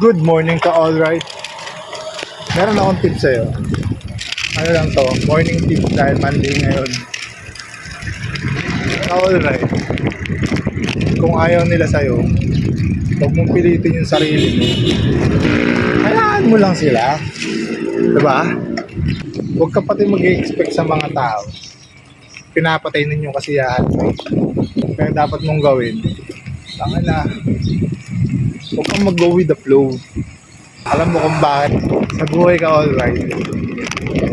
Good morning ka, alright. Meron akong tip sa'yo. Ano lang to, morning tip dahil Monday ngayon. Alright. Kung ayaw nila sa'yo, huwag mong pilitin yung sarili mo. Hayaan mo lang sila. Diba? Huwag ka pati mag-i-expect sa mga tao. Pinapatay ninyo kasiyahan mo. Kaya dapat mong gawin. Tanga na. Huwag kang mag-go with the flow. Alam mo kung bakit. Sa buhay ka alright.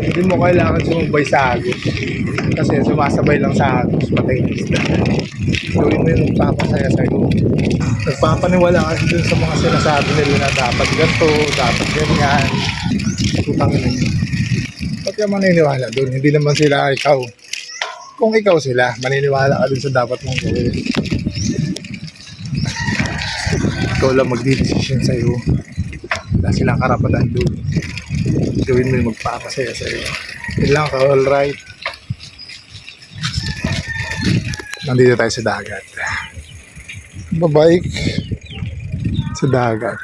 Hindi mo kailangan sumubay sa agos. Kasi sumasabay lang sa agos. Patay na isda. Gawin mo yung magpapasaya sa'yo. Nagpapaniwala kasi dun sa mga sinasabi nila na dapat ganito, dapat ganyan. Tutang na yun. Ba't ka maniniwala dun? Hindi naman sila ikaw. Kung ikaw sila, maniniwala ka dun sa dapat mong gawin. Ikaw lang magdidesisyon sa'yo. Wala silang karapatan doon. Gawin mo yung magpapasaya sa'yo. Yun lang ka, alright. Nandito tayo sa dagat. Babike sa dagat.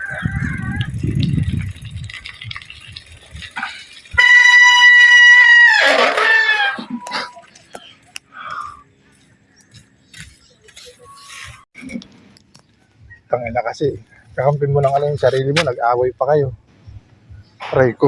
Tangina kasi. Kakampin mo lang alam yung sarili mo, nag-away pa kayo. Aray ko.